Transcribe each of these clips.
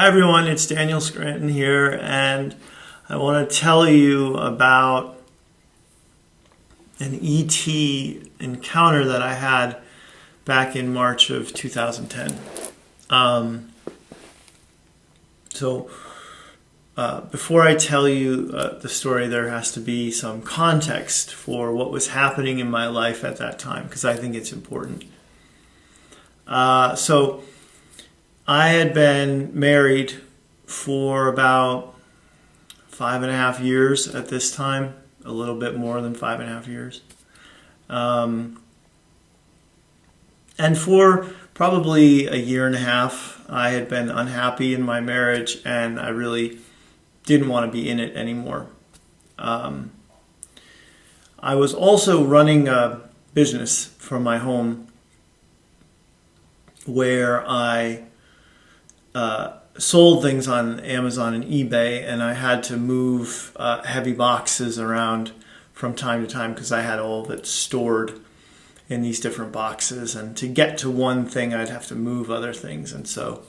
Hi everyone, it's Daniel Scranton here, and I want to tell you about an ET encounter that I had back in March of 2010. Before I tell you the story, there has to be some context for what was happening in my life at that time, because I think it's important. I had been married for about 5.5 years at this time, a little bit more than 5.5 years. And for probably a year and a half, I had been unhappy in my marriage, and I really didn't want to be in it anymore. I was also running a business from my home where I sold things on Amazon and eBay, and I had to move heavy boxes around from time to time because I had all of it stored in these different boxes, and to get to one thing I'd have to move other things. And so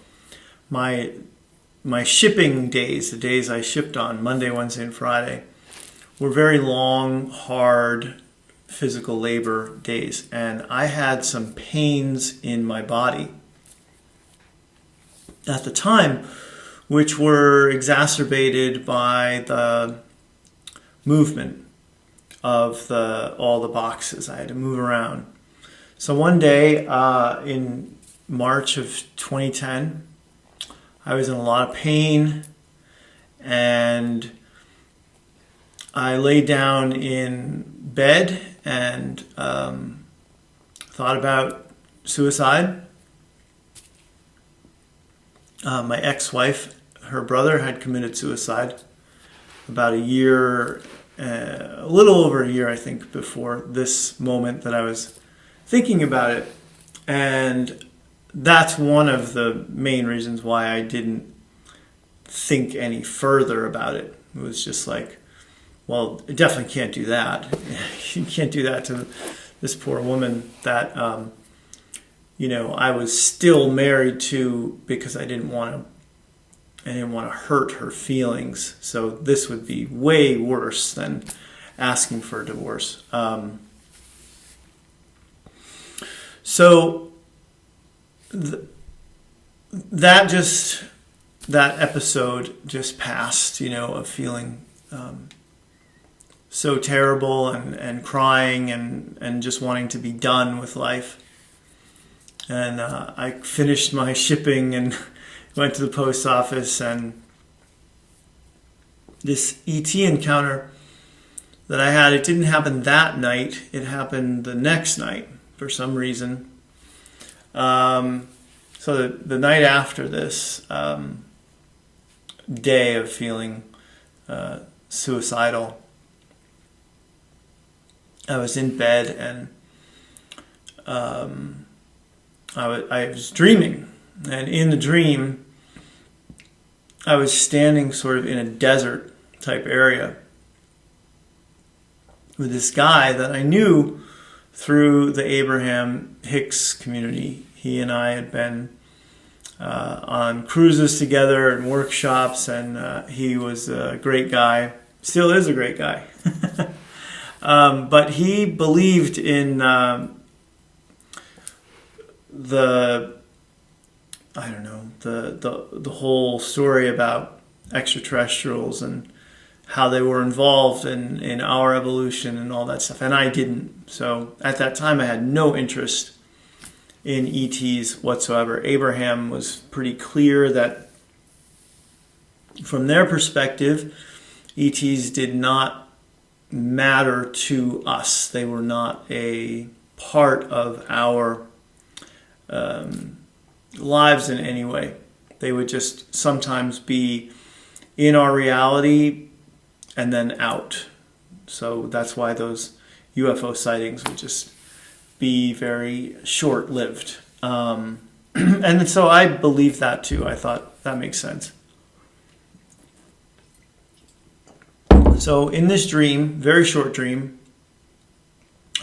my shipping days, the days I shipped on, Monday, Wednesday, and Friday, were very long, hard physical labor days, and I had some pains in my body at the time, which were exacerbated by the movement of all the boxes. I had to move around. So one day in March of 2010, I was in a lot of pain, and I lay down in bed and thought about suicide. My ex-wife, her brother, had committed suicide about a year, a little over a year, I think, before this moment that I was thinking about it. And that's one of the main reasons why I didn't think any further about it. It was just like, well, you definitely can't do that. You can't do that to this poor woman that I was still married to, because I didn't want to hurt her feelings. So this would be way worse than asking for a divorce. That episode just passed, of feeling so terrible and crying and just wanting to be done with life. And I finished my shipping and went to the post office, and this ET encounter that I had, it didn't happen that night. It happened the next night for some reason. So the night after this day of feeling suicidal, I was in bed, and I was dreaming, and in the dream, I was standing sort of in a desert type area with this guy that I knew through the Abraham-Hicks community. He and I had been on cruises together and workshops, and he was a great guy, still is a great guy. But he believed in the whole story about extraterrestrials and how they were involved in our evolution and all that stuff, and I didn't. So at that time I had no interest in ETs whatsoever. Abraham was pretty clear that from their perspective, ETs did not matter to us. They were not a part of our lives in any way. They would just sometimes be in our reality and then out. So that's why those UFO sightings would just be very short-lived. And so I believed that too. I thought that makes sense. So in this dream, very short dream,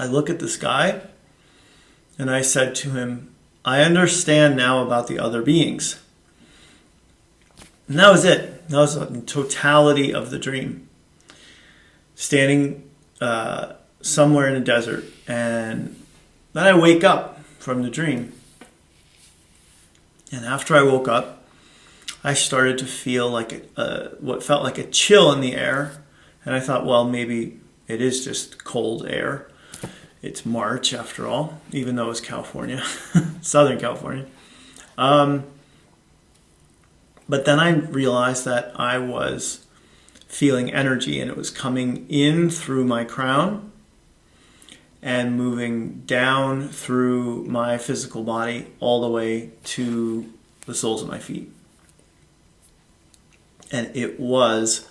I look at this guy and I said to him, I understand now about the other beings. And that was it. That was the totality of the dream. Standing somewhere in a desert, and then I wake up from the dream. And after I woke up, I started to feel like what felt like a chill in the air. And I thought, well, maybe it is just cold air. It's March after all, even though it's California, Southern California. But then I realized that I was feeling energy, and it was coming in through my crown and moving down through my physical body all the way to the soles of my feet. And it was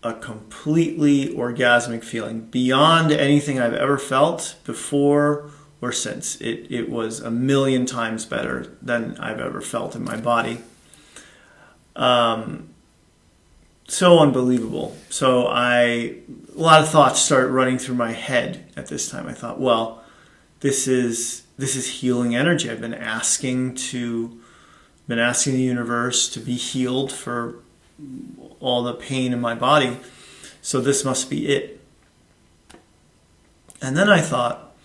a completely orgasmic feeling beyond anything I've ever felt before or since. It was 1,000,000 times better than I've ever felt in my body. So unbelievable. So a lot of thoughts started running through my head at this time. I thought, well, this is healing energy. I've been asking the universe to be healed for all the pain in my body. So this must be it. And then I thought,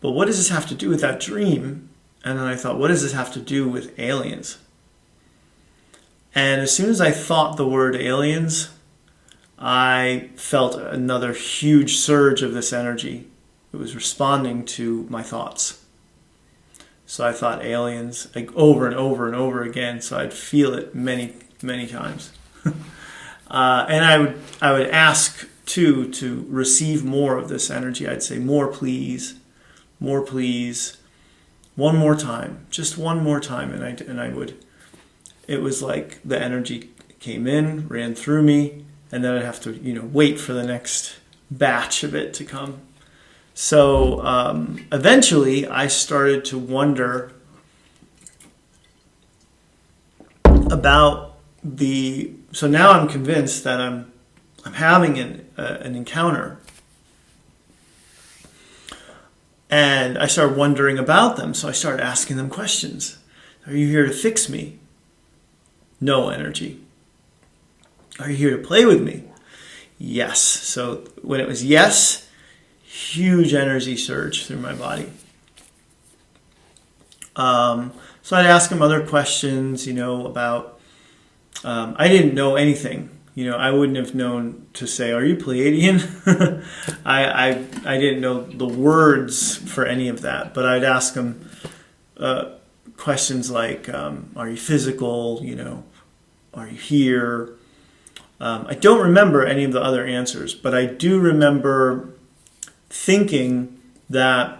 but what does this have to do with that dream? And then I thought, what does this have to do with aliens? And as soon as I thought the word aliens, I felt another huge surge of this energy. It was responding to my thoughts. So I thought aliens, like over and over and over again, so I'd feel it many, many times. And I would ask too to receive more of this energy. I'd say, more please, one more time, just one more time, and I would. It was like the energy came in, ran through me, and then I'd have to wait for the next batch of it to come. So eventually, I started to wonder about So now I'm convinced that I'm having an encounter, and I started wondering about them. So I started asking them questions. Are you here to fix me? No energy. Are you here to play with me? Yes. So when it was yes, huge energy surge through my body. So I'd ask them other questions, about. I didn't know anything. I wouldn't have known to say, "Are you Pleiadian?" I didn't know the words for any of that, but I'd ask them questions like, "Are you physical?" "Are you here?" I don't remember any of the other answers, but I do remember thinking that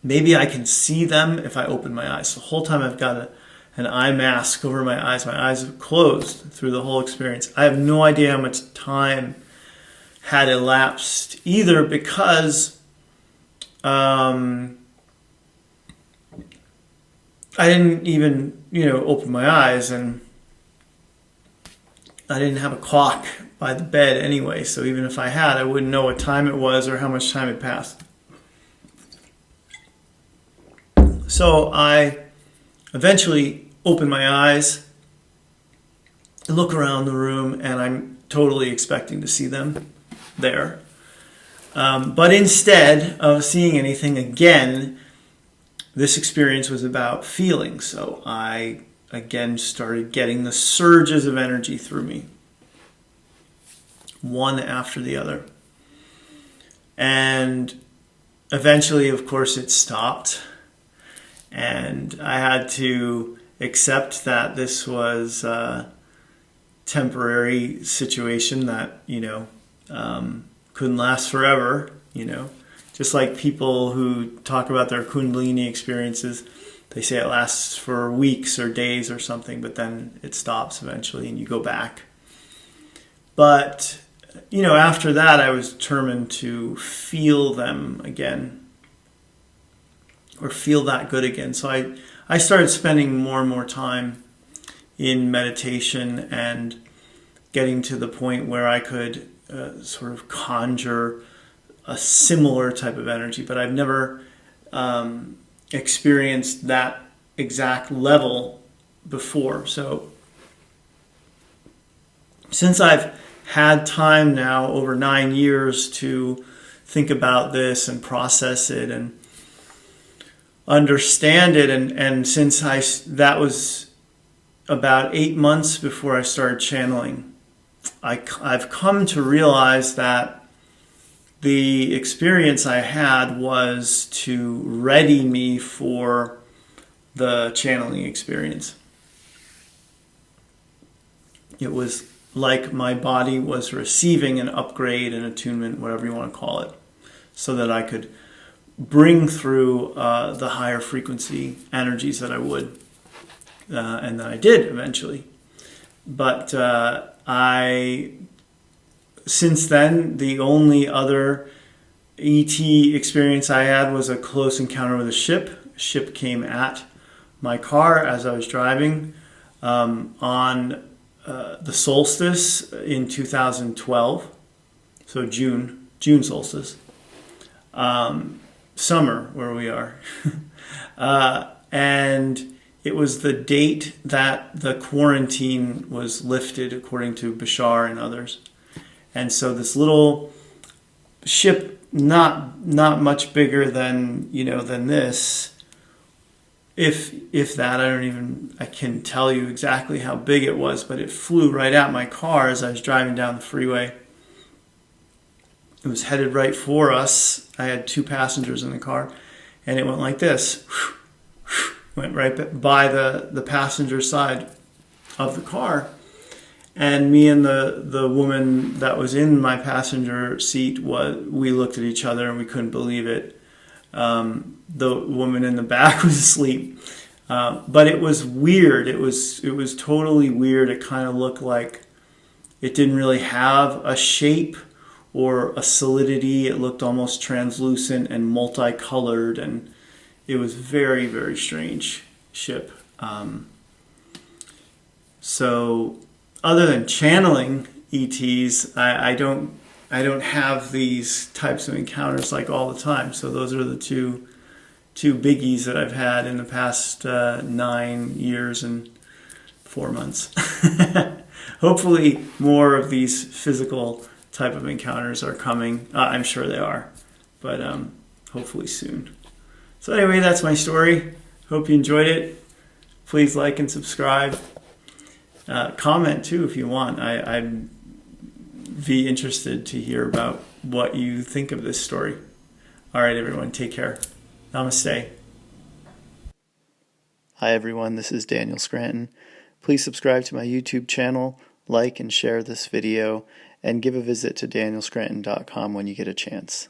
maybe I can see them if I open my eyes. The whole time I've got an eye mask over my eyes. My eyes are closed through the whole experience. I have no idea how much time had elapsed either, because I didn't even, open my eyes, and I didn't have a clock by the bed anyway. So even if I had, I wouldn't know what time it was or how much time had passed. So I eventually open my eyes, look around the room, and I'm totally expecting to see them there. But instead of seeing anything again, this experience was about feeling. So I again started getting the surges of energy through me, one after the other. And eventually, of course, it stopped. And I had to accept that this was a temporary situation that, couldn't last forever, Just like people who talk about their Kundalini experiences, they say it lasts for weeks or days or something, but then it stops eventually and you go back. But, after that, I was determined to feel them again, or feel that good again. So I started spending more and more time in meditation and getting to the point where I could sort of conjure a similar type of energy, but I've never experienced that exact level before. So since I've had time now over 9 years to think about this and process it and understand it, and since that was about 8 months before I started channeling, I've come to realize that the experience I had was to ready me for the channeling experience. It was like my body was receiving an upgrade, an attunement, whatever you want to call it, so that I could bring through the higher frequency energies that I would, and that I did eventually. But since then, the only other ET experience I had was a close encounter with a ship. A ship came at my car as I was driving on the solstice in 2012, so June solstice, summer where we are, and it was the date that the quarantine was lifted, according to Bashar and others. And so this little ship, not much bigger than this, if that, I can tell you exactly how big it was, but it flew right at my car as I was driving down the freeway. It was headed right for us. I had 2 passengers in the car, and it went like this. Went right by the passenger side of the car. And me and the woman that was in my passenger seat, we looked at each other and we couldn't believe it. The woman in the back was asleep. But it was weird. It was totally weird. It kind of looked like it didn't really have a shape or a solidity. It looked almost translucent and multicolored, and it was very, very strange ship. So other than channeling ETs, I don't have these types of encounters like all the time. So those are the two biggies that I've had in the past 9 years and 4 months. Hopefully more of these physical type of encounters are coming. I'm sure they are, but hopefully soon. So anyway, that's my story. Hope you enjoyed it. Please like and subscribe. Comment too if you want. I'd be interested to hear about what you think of this story. All right, everyone, take care. Namaste. Hi, everyone. This is Daniel Scranton. Please subscribe to my YouTube channel, like and share this video, and give a visit to danielscranton.com when you get a chance.